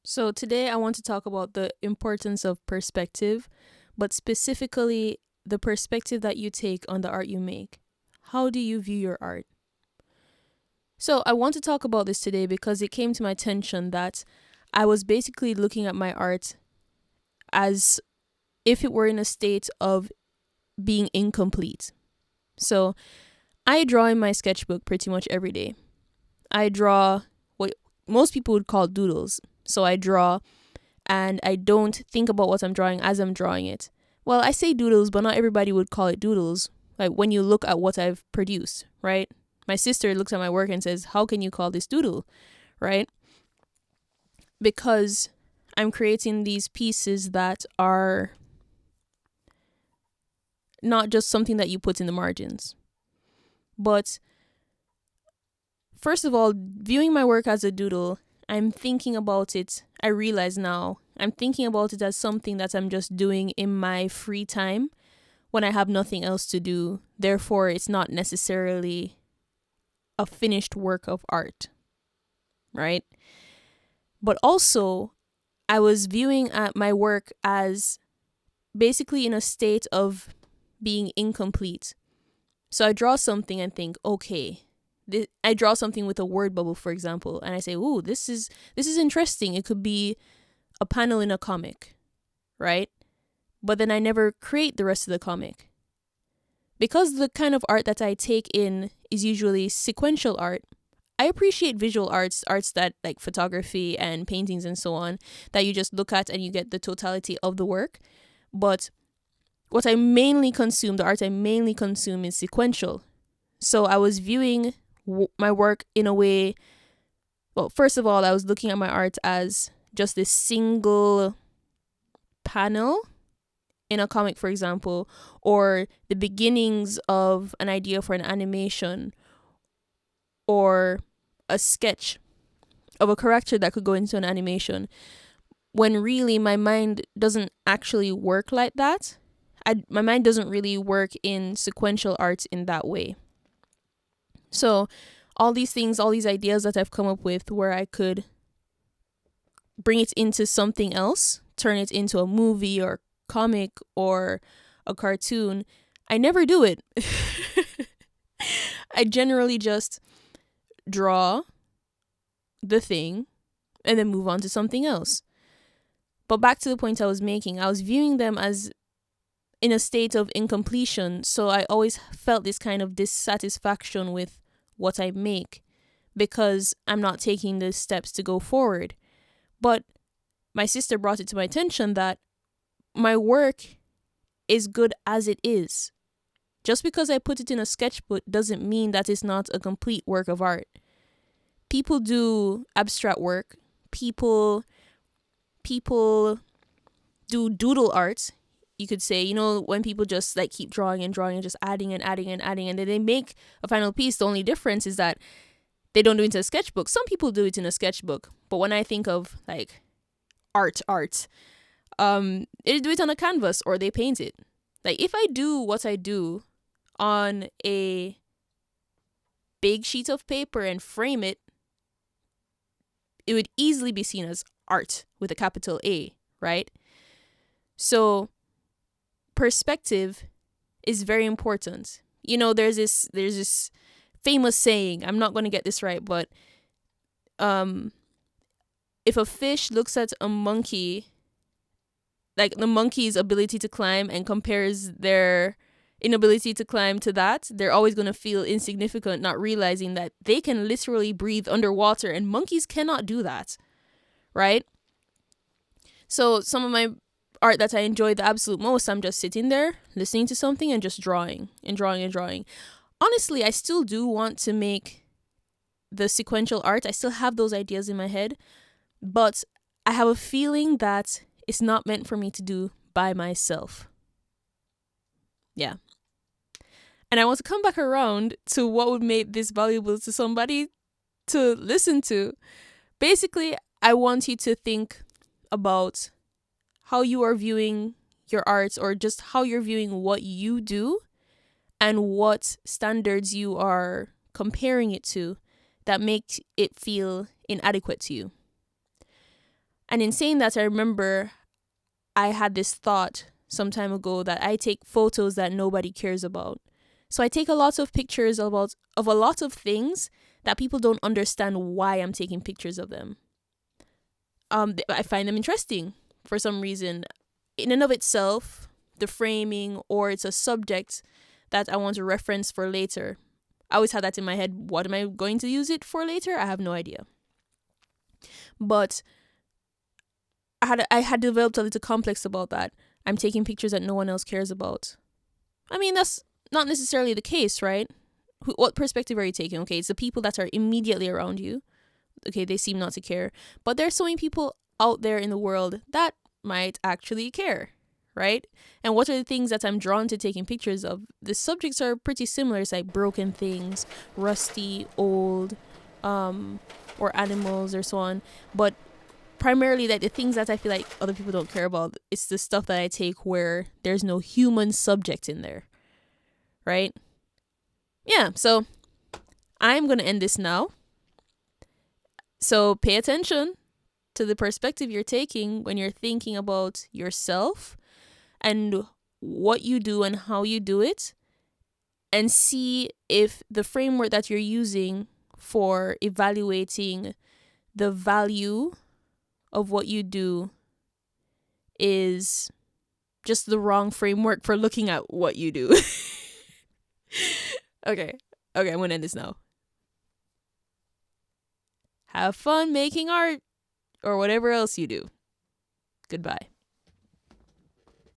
So, today I want to talk about the importance of perspective, but specifically the perspective that you take on the art you make. How do you view your art? So, I want to talk about this today because it came to my attention that I was basically looking at my art as if it were in a state of being incomplete. So, I draw in my sketchbook pretty much every day. I draw what most people would call doodles. So, I draw and I don't think about what I'm drawing as I'm drawing it. Well, I say doodles, but not everybody would call it doodles. Like when you look at what I've produced, right? My sister looks at my work and says, "How can you call this doodle?" Right? Because I'm creating these pieces that are not just something that you put in the margins. But first of all, viewing my work as a doodle, I'm thinking about it. I realize now I'm thinking about it as something that I'm just doing in my free time when I have nothing else to do. Therefore, it's not necessarily a finished work of art, right? But also, I was viewing at my work as basically in a state of being incomplete. So I draw something and think, okay, I draw something with a word bubble, for example, and I say, "Ooh, this is interesting. It could be a panel in a comic," right? But then I never create the rest of the comic. Because the kind of art that I take in is usually sequential art, I appreciate visual arts that like photography and paintings and so on, that you just look at and you get the totality of the work. But what I mainly consume, the art I mainly consume is sequential. So I was viewing my work in a way, well, first of all, I was looking at my art as just this single panel in a comic, for example, or the beginnings of an idea for an animation, or a sketch of a character that could go into an animation, when really my mind doesn't actually work like that. My mind doesn't really work in sequential arts in that way. So all these things, all these ideas that I've come up with where I could bring it into something else, turn it into a movie or comic or a cartoon, I never do it. I generally just draw the thing and then move on to something else. But back to the point I was making, I was viewing them as in a state of incompletion. So I always felt this kind of dissatisfaction with what I make because I'm not taking the steps to go forward. But my sister brought it to my attention that my work is good as it is. Just because I put it in a sketchbook doesn't mean that it's not a complete work of art. People do abstract work. People do doodle art. You could say, when people just like keep drawing and drawing and just adding and adding and adding, and then they make a final piece. The only difference is that they don't do it in a sketchbook. Some people do it in a sketchbook, but when I think of like art, they do it on a canvas or they paint it. Like if I do what I do on a big sheet of paper and frame it, it would easily be seen as art with a capital A, right? So perspective is very important. There's this famous saying, I'm not going to get this right, but if a fish looks at a monkey, like the monkey's ability to climb, and compares their inability to climb to that, they're always going to feel insignificant, not realizing that they can literally breathe underwater and monkeys cannot do that, right? So some of my art that I enjoy the absolute most, I'm just sitting there listening to something and just drawing and drawing and drawing. Honestly, I still do want to make the sequential art. I still have those ideas in my head, but I have a feeling that it's not meant for me to do by myself. Yeah. And I want to come back around to what would make this valuable to somebody to listen to. Basically, I want you to think about how you are viewing your art, or just how you're viewing what you do and what standards you are comparing it to that make it feel inadequate to you. And in saying that, I remember I had this thought some time ago that I take photos that nobody cares about. So I take a lot of pictures of a lot of things that people don't understand why I'm taking pictures of them. I find them interesting for some reason. In and of itself, the framing, or it's a subject that I want to reference for later. I always had that in my head. What am I going to use it for later? I have no idea. But I had developed a little complex about that. I'm taking pictures that no one else cares about. I mean, that's not necessarily the case, right? What perspective are you taking? Okay, it's the people that are immediately around you. Okay, they seem not to care. But there's so many people out there in the world that might actually care, right? And what are the things that I'm drawn to taking pictures of? The subjects are pretty similar. It's like broken things, rusty, old, or animals or so on. But primarily, like the things that I feel like other people don't care about, it's the stuff that I take where there's no human subject in there, right? Yeah, so I'm going to end this now. So pay attention to the perspective you're taking when you're thinking about yourself and what you do and how you do it, and see if the framework that you're using for evaluating the value of what you do is just the wrong framework for looking at what you do. Okay, I'm going to end this now. Have fun making art or whatever else you do. Goodbye.